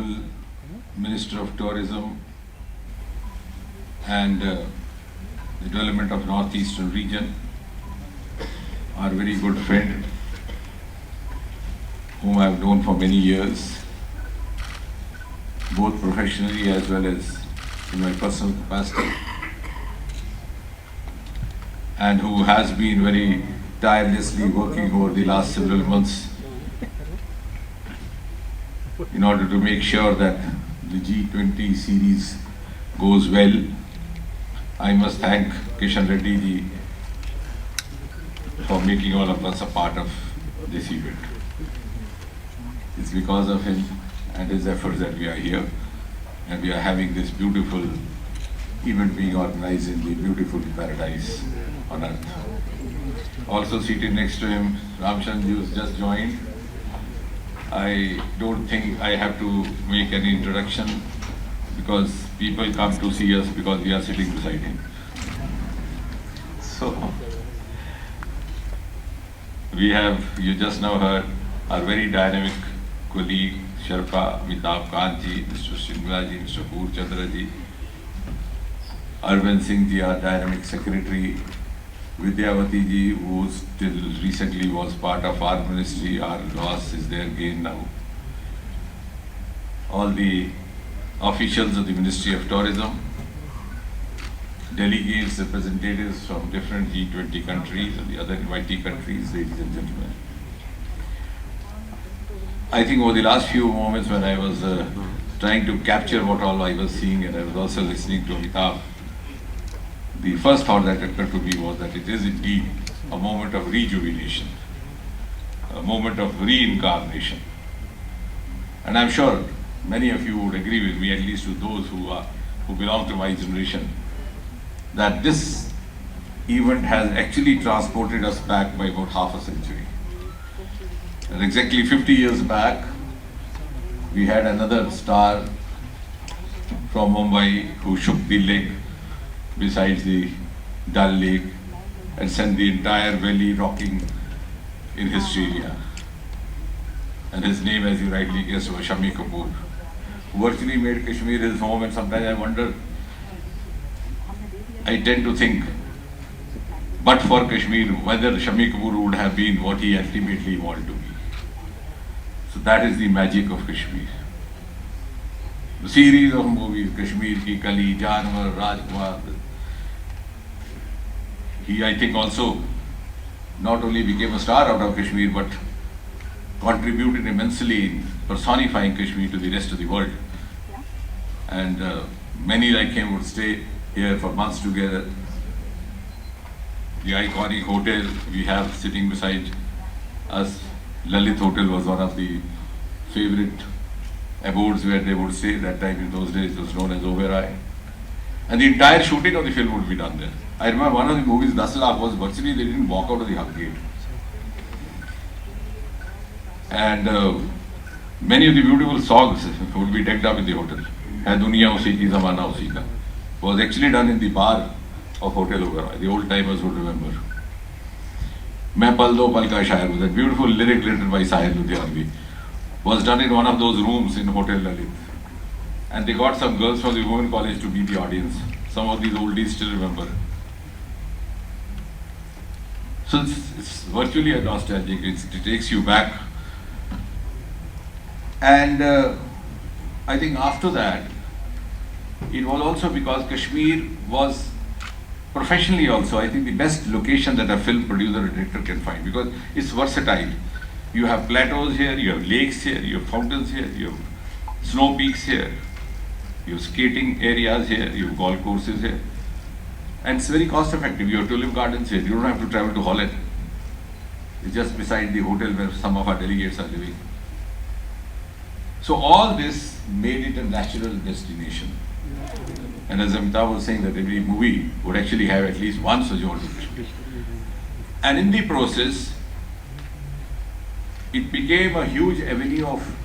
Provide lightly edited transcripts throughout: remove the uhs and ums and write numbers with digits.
Honorable Minister of Tourism and the Development of Northeastern Region, our very good friend, whom I have known for many years, both professionally as well as in my personal capacity, and who has been very tirelessly working over the last several months in order to make sure that the G20 series goes well. I must thank Kishan Reddy ji for making all of us a part of this event. It's because of him and his efforts that we are here, and we are having this beautiful event being organized in the beautiful paradise on earth. Also seated next to him, Ramchandji, who's just joined. I don't think I have to make any introduction because people come to see us because we are sitting beside him. So, we have, you just now heard, our very dynamic colleague, Sherpa Amitabh Kantji, Mr. Shingla ji, Mr. Pur Chandra ji, Arvind Singh ji, our dynamic secretary, Vidyavati ji, who still recently was part of our ministry, our loss is their gain now. All the officials of the Ministry of Tourism, delegates, representatives from different G20 countries and the other invitee countries, ladies and gentlemen. I think over the last few moments when I was trying to capture what all I was seeing, and I was also listening to Amitabh, the first thought that occurred to me was that it is indeed a moment of rejuvenation, a moment of reincarnation. And I'm sure many of you would agree with me, at least to those who belong to my generation, that this event has actually transported us back by about half a century. And exactly 50 years back, we had another star from Mumbai who shook the leg besides the Dal Lake and sent the entire valley rocking in hysteria. And his name, as you rightly guessed, was Shami Kapoor, who virtually made Kashmir his home. And sometimes I wonder, I tend to think, but for Kashmir, whether Shami Kapoor would have been what he ultimately wanted to be. So that is the magic of Kashmir. The series of movies, Kashmir Ki Kali, Janwar, Rajkumar, he, I think, also not only became a star out of Kashmir, but contributed immensely in personifying Kashmir to the rest of the world. And many like him would stay here for months together. The iconic hotel we have sitting beside us, Lalit Hotel, was one of the favorite abodes where they would stay. That time, in those days, it was known as Oberoi. And the entire shooting of the film would be done there. I remember one of the movies, Das Lakh, was virtually they didn't walk out of the hub gate. And many of the beautiful songs would be decked up in the hotel. Hai Duniya Usi Ki Zamana Usi Ka was actually done in the bar of Hotel Oberoi. The old timers would remember. Main Pal Do Pal Ka Shayar, that beautiful lyric written by Sahil Ludhianvi, was done in one of those rooms in Hotel Lalit. And they got some girls from the women college to be the audience. Some of these oldies still remember. So it's virtually a nostalgic, it takes you back. And I think after that, it was also because Kashmir was professionally also, I think, the best location that a film producer or director can find, because it's versatile. You have plateaus here, you have lakes here, you have fountains here, you have snow peaks here, you have skating areas here, you have golf courses here. And it's very cost effective. You have tulip gardens here, you don't have to travel to Holland. It's just beside the hotel where some of our delegates are living. So all this made it a natural destination. And as Amitabh was saying, that every movie would actually have at least one sojourn to Kashmir. And in the process, it became a huge avenue of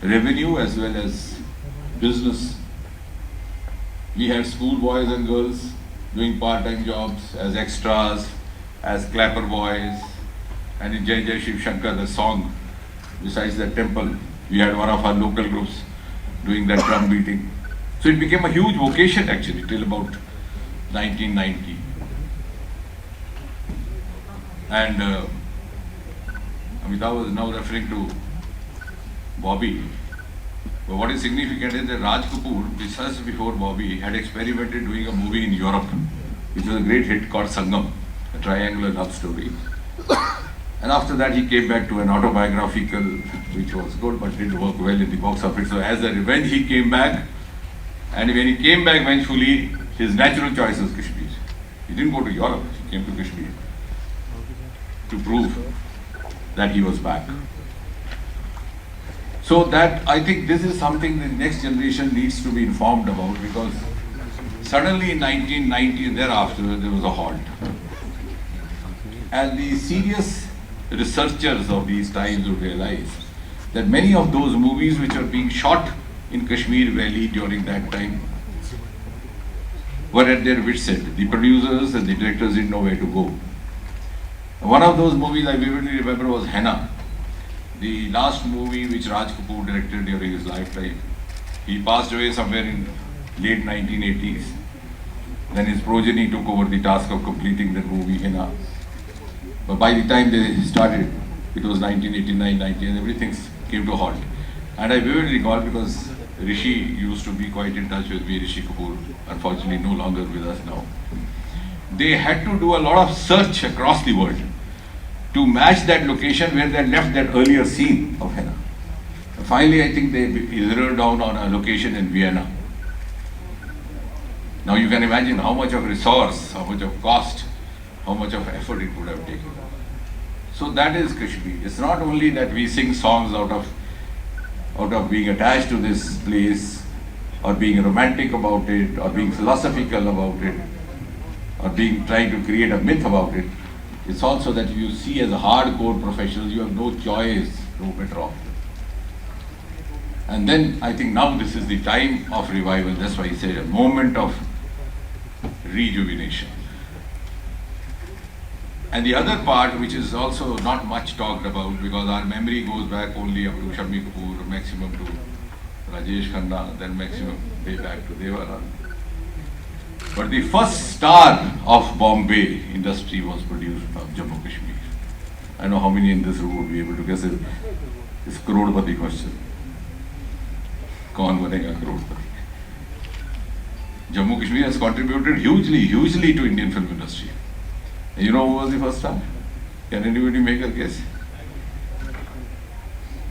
revenue as well as business. We had school boys and girls doing part-time jobs as extras, as clapper boys, and in Jai Jai Shiv Shankar, the song, besides the temple, we had one of our local groups doing that drum beating. So it became a huge vocation actually till about 1990. And Amitabh was now referring to Bobby. But what is significant is that Raj Kapoor, just before Bobby, had experimented doing a movie in Europe, which was a great hit called Sangam, a triangular love story. And after that, he came back to an autobiographical, which was good but didn't work well in the box office. So as a revenge, he came back. And when he came back vengefully, his natural choice was Kashmir. He didn't go to Europe, he came to Kashmir to prove that he was back. So that, I think this is something the next generation needs to be informed about, because suddenly in 1990 and thereafter, there was a halt. And the serious researchers of these times would realize that many of those movies which are being shot in Kashmir Valley during that time were at their wits' end. The producers and the directors didn't know where to go. One of those movies I vividly remember was Henna, the last movie which Raj Kapoor directed during his lifetime. He passed away somewhere in late 1980s. Then his progeny took over the task of completing the movie Henna. But by the time they started, it was 1989, 90, and everything came to a halt. And I vividly recall, because Rishi used to be quite in touch with me, Rishi Kapoor, unfortunately no longer with us now. They had to do a lot of search across the world to match that location where they left that earlier scene of Henna. Finally, I think they zeroed down on a location in Vienna. Now you can imagine how much of resource, how much of cost, how much of effort it would have taken. So that is Kashmir. It's not only that we sing songs out of being attached to this place, or being romantic about it, or being philosophical about it, or trying to create a myth about it. It's also that you see, as a hardcore professional, you have no choice, no better option. And then I think now this is the time of revival. That's why I said a moment of rejuvenation. And the other part, which is also not much talked about, because our memory goes back only up to Shammi Kapoor, maximum to Rajesh Khanna, then maximum way back to Devaran. But the first star of Bombay industry was produced from Jammu Kashmir. I know how many in this room would be able to guess it. It's crorepati question. Kaun banega crorepati? Jammu Kashmir has contributed hugely to Indian film industry. And you know who was the first star? Can anybody make a guess?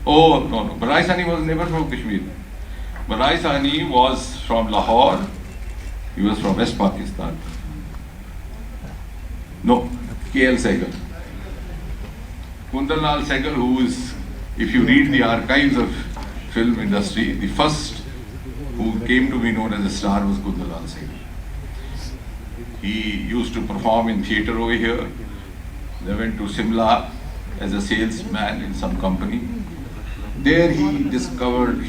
Oh, no. Barai Sahni was never from Kashmir. Barai Sahni was from Lahore. He was from West Pakistan. No, K.L. Sehgal. Kundan Lal Sehgal, who is, if you read the archives of film industry, the first who came to be known as a star was Kundan Lal Sehgal. He used to perform in theatre over here. They went to Simla as a salesman in some company. There he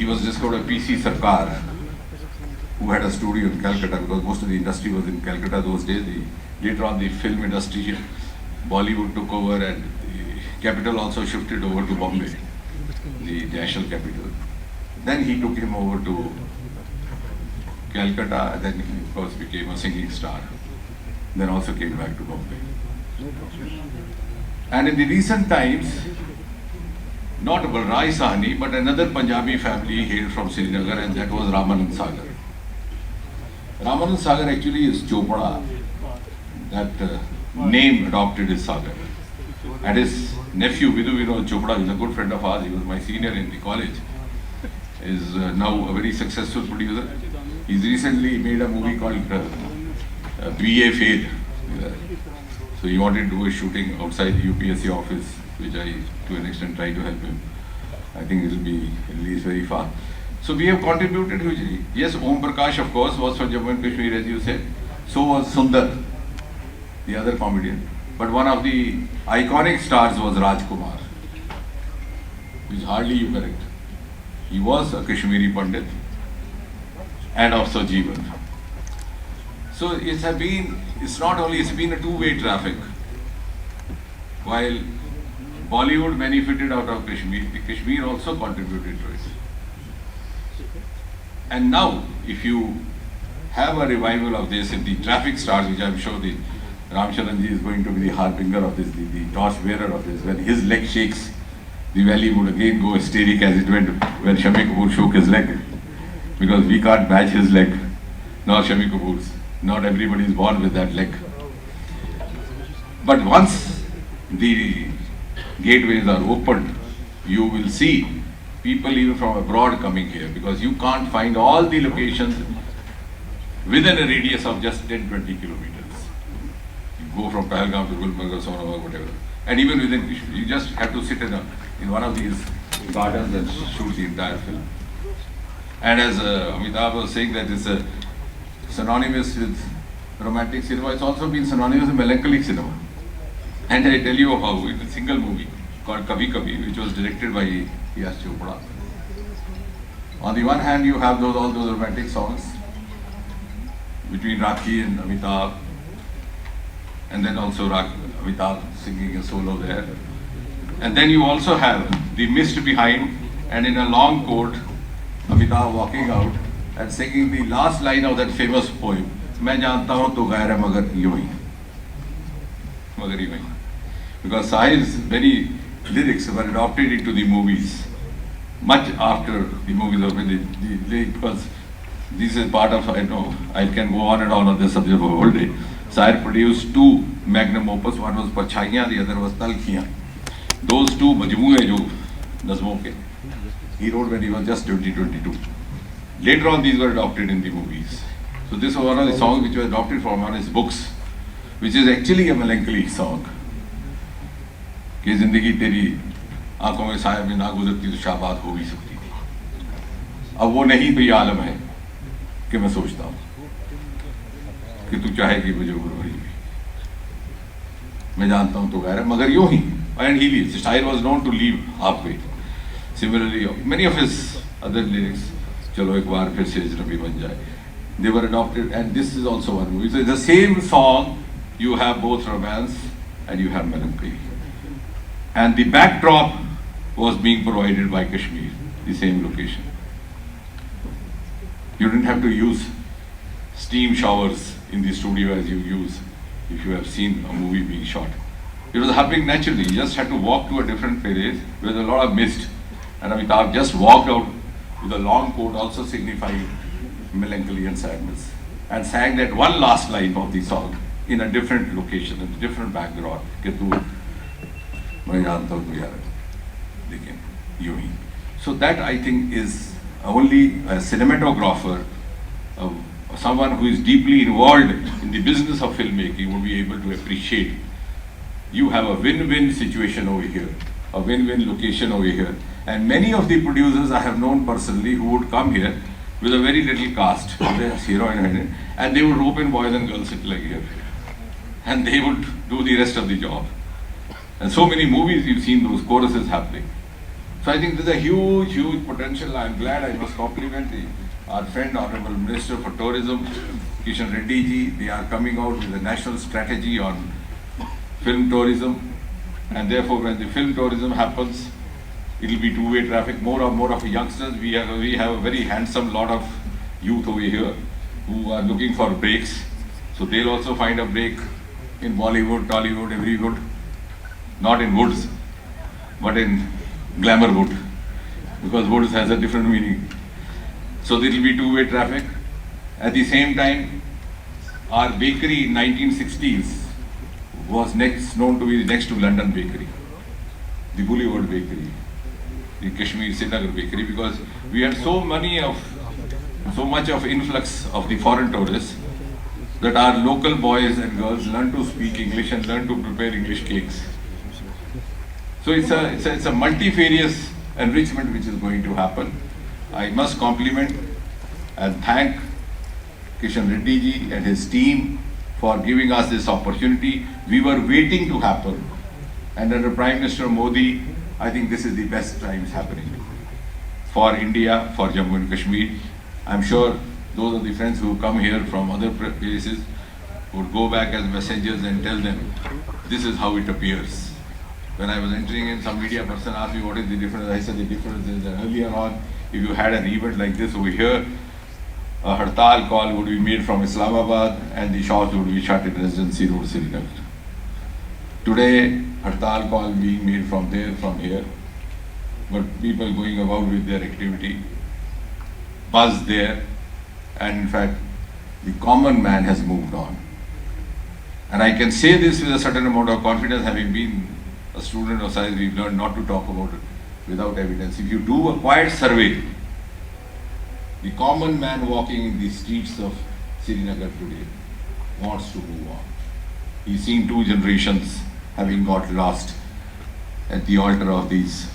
was discovered a P.C. Sarkar, who had a studio in Calcutta, because most of the industry was in Calcutta those days. Later on, the film industry, Bollywood took over, and the capital also shifted over to Bombay, the national capital. Then he took him over to Calcutta, and then he, of course, became a singing star. Then also came back to Bombay. And in the recent times, not Barai Sahni, but another Punjabi family hailed from Srinagar, and that was Ramanand Sagar. Ramanand Sagar actually is Chopra. That name adopted is Sagar. And his nephew, Vidhu Vinod Chopra, is a good friend of ours. He was my senior in the college. Is now a very successful producer. He's recently made a movie called BA Fail. So he wanted to do a shooting outside the UPSC office, which I, to an extent, tried to help him. I think it will be released very fast. So we have contributed hugely. Yes, Om Prakash, of course, was from Jammu and Kashmir, as you said. So was Sundar, the other comedian. But one of the iconic stars was Rajkumar, which hardly you correct. He was a Kashmiri Pandit and also Jeevan. So it's been a two-way traffic. While Bollywood benefited out of Kashmir, the Kashmir also contributed to it. And now, if you have a revival of this, if the traffic starts, which I'm sure the Ram Charanji is going to be the harbinger of this, the torch bearer of this, when his leg shakes, the valley would again go hysteric as it went when Shami Kapoor shook his leg. Because we can't match his leg, nor Shami Kapoor's. Not everybody is born with that leg. But once the gateways are opened, you will see people even from abroad coming here, because you can't find all the locations within a radius of just 10-20 kilometers. You go from Pahalgam to Gulmarg, Sonamar, whatever. And even within Kashmir, you just have to sit in one of these gardens and shoot the entire film. And as Amitabh was saying that it's synonymous with romantic cinema, it's also been synonymous with melancholic cinema. And I tell you how, in a single movie called Kabhi Kabhi, which was directed by Yash Chopra. On the one hand, you have all those romantic songs between Rakhi and Amitabh, and then also Amitabh singing a solo there. And then you also have the mist behind, and in a long coat, Amitabh walking out and singing the last line of that famous poem, मैं जानता हूँ तो गैर है मगर यूं ही, मगर यूं ही. Because Sahil's many lyrics were adopted into the movies much after the movies were made. Because this is part of, I know, I can go on this subject for a whole day. Sahil produced two magnum opus, one was Parchaiyan, the other was Talkiyan. Those two majmuu hai jo nazmon ke, he wrote when he was just 22. Later on, these were adopted in the movies. So this was one of the songs which was adopted from one of his books, which is actually a melancholy song. कि जिंदगी तेरी आंखों में साया में ना गुजरती तो शाबाद हो भी सकती थी. अब वो नहीं तो ये आलम है कि मैं सोचता हूँ कि तू चाहे कि मुझे गुरबरी भी, मैं जानता हूँ तो गैर है मगर यूं ही. And he leaves. Shair was known to leave halfway. Similarly, many of his other lyrics, चलो एक बार फिर से अजनबी बन जाए, they were adopted, and this is also one movie. So the same song, you have both romance and you have melancholy. And the backdrop was being provided by Kashmir, the same location. You didn't have to use steam showers in the studio as you use if you have seen a movie being shot. It was happening naturally. You just had to walk to a different place with a lot of mist. And Amitabh just walked out with a long coat, also signifying melancholy and sadness, and sang that one last line of the song in a different location, in a different background. So that, I think, is only a cinematographer, someone who is deeply involved in the business of filmmaking would be able to appreciate. You have a win-win situation over here, a win-win location over here. And many of the producers I have known personally who would come here with a very little cast, hero and they would rope in boys and girls sit like here. And they would do the rest of the job. And so many movies you've seen those choruses happening. So I think there's a huge, huge potential. I'm glad. I must compliment our friend, Honorable Minister for Tourism, Kishan Reddy ji. They are coming out with a national strategy on film tourism. And therefore, when the film tourism happens, it will be two-way traffic. More of youngsters. We have a very handsome lot of youth over here who are looking for breaks. So they'll also find a break in Bollywood, Tollywood, everywood. Not in woods, but in glamour wood, because woods has a different meaning. So there will be two-way traffic. At the same time, our bakery in 1960s was known to be next to London Bakery, the Boulevard Bakery, the Kashmir Srinagar Bakery, because we had so much of influx of the foreign tourists that our local boys and girls learned to speak English and learned to prepare English cakes. So it's a multifarious enrichment which is going to happen. I must compliment and thank Kishan Reddy ji and his team for giving us this opportunity. We were waiting to happen. And under Prime Minister Modi, I think this is the best times happening for India, for Jammu and Kashmir. I'm sure those of the friends who come here from other places would go back as messengers and tell them, this is how it appears. When I was entering in, some media person asked me what is the difference. I said the difference is that earlier on, if you had an event like this over here, a hartal call would be made from Islamabad and the shops would be shut at Residency Road, Srinagar. Today, hartal call being made from there, from here, but people going about with their activity, buzz there, and in fact, the common man has moved on. And I can say this with a certain amount of confidence, having been a student of science, we've learned not to talk about it without evidence. If you do a quiet survey, the common man walking in the streets of Srinagar today wants to move on. He's seen two generations having got lost at the altar of these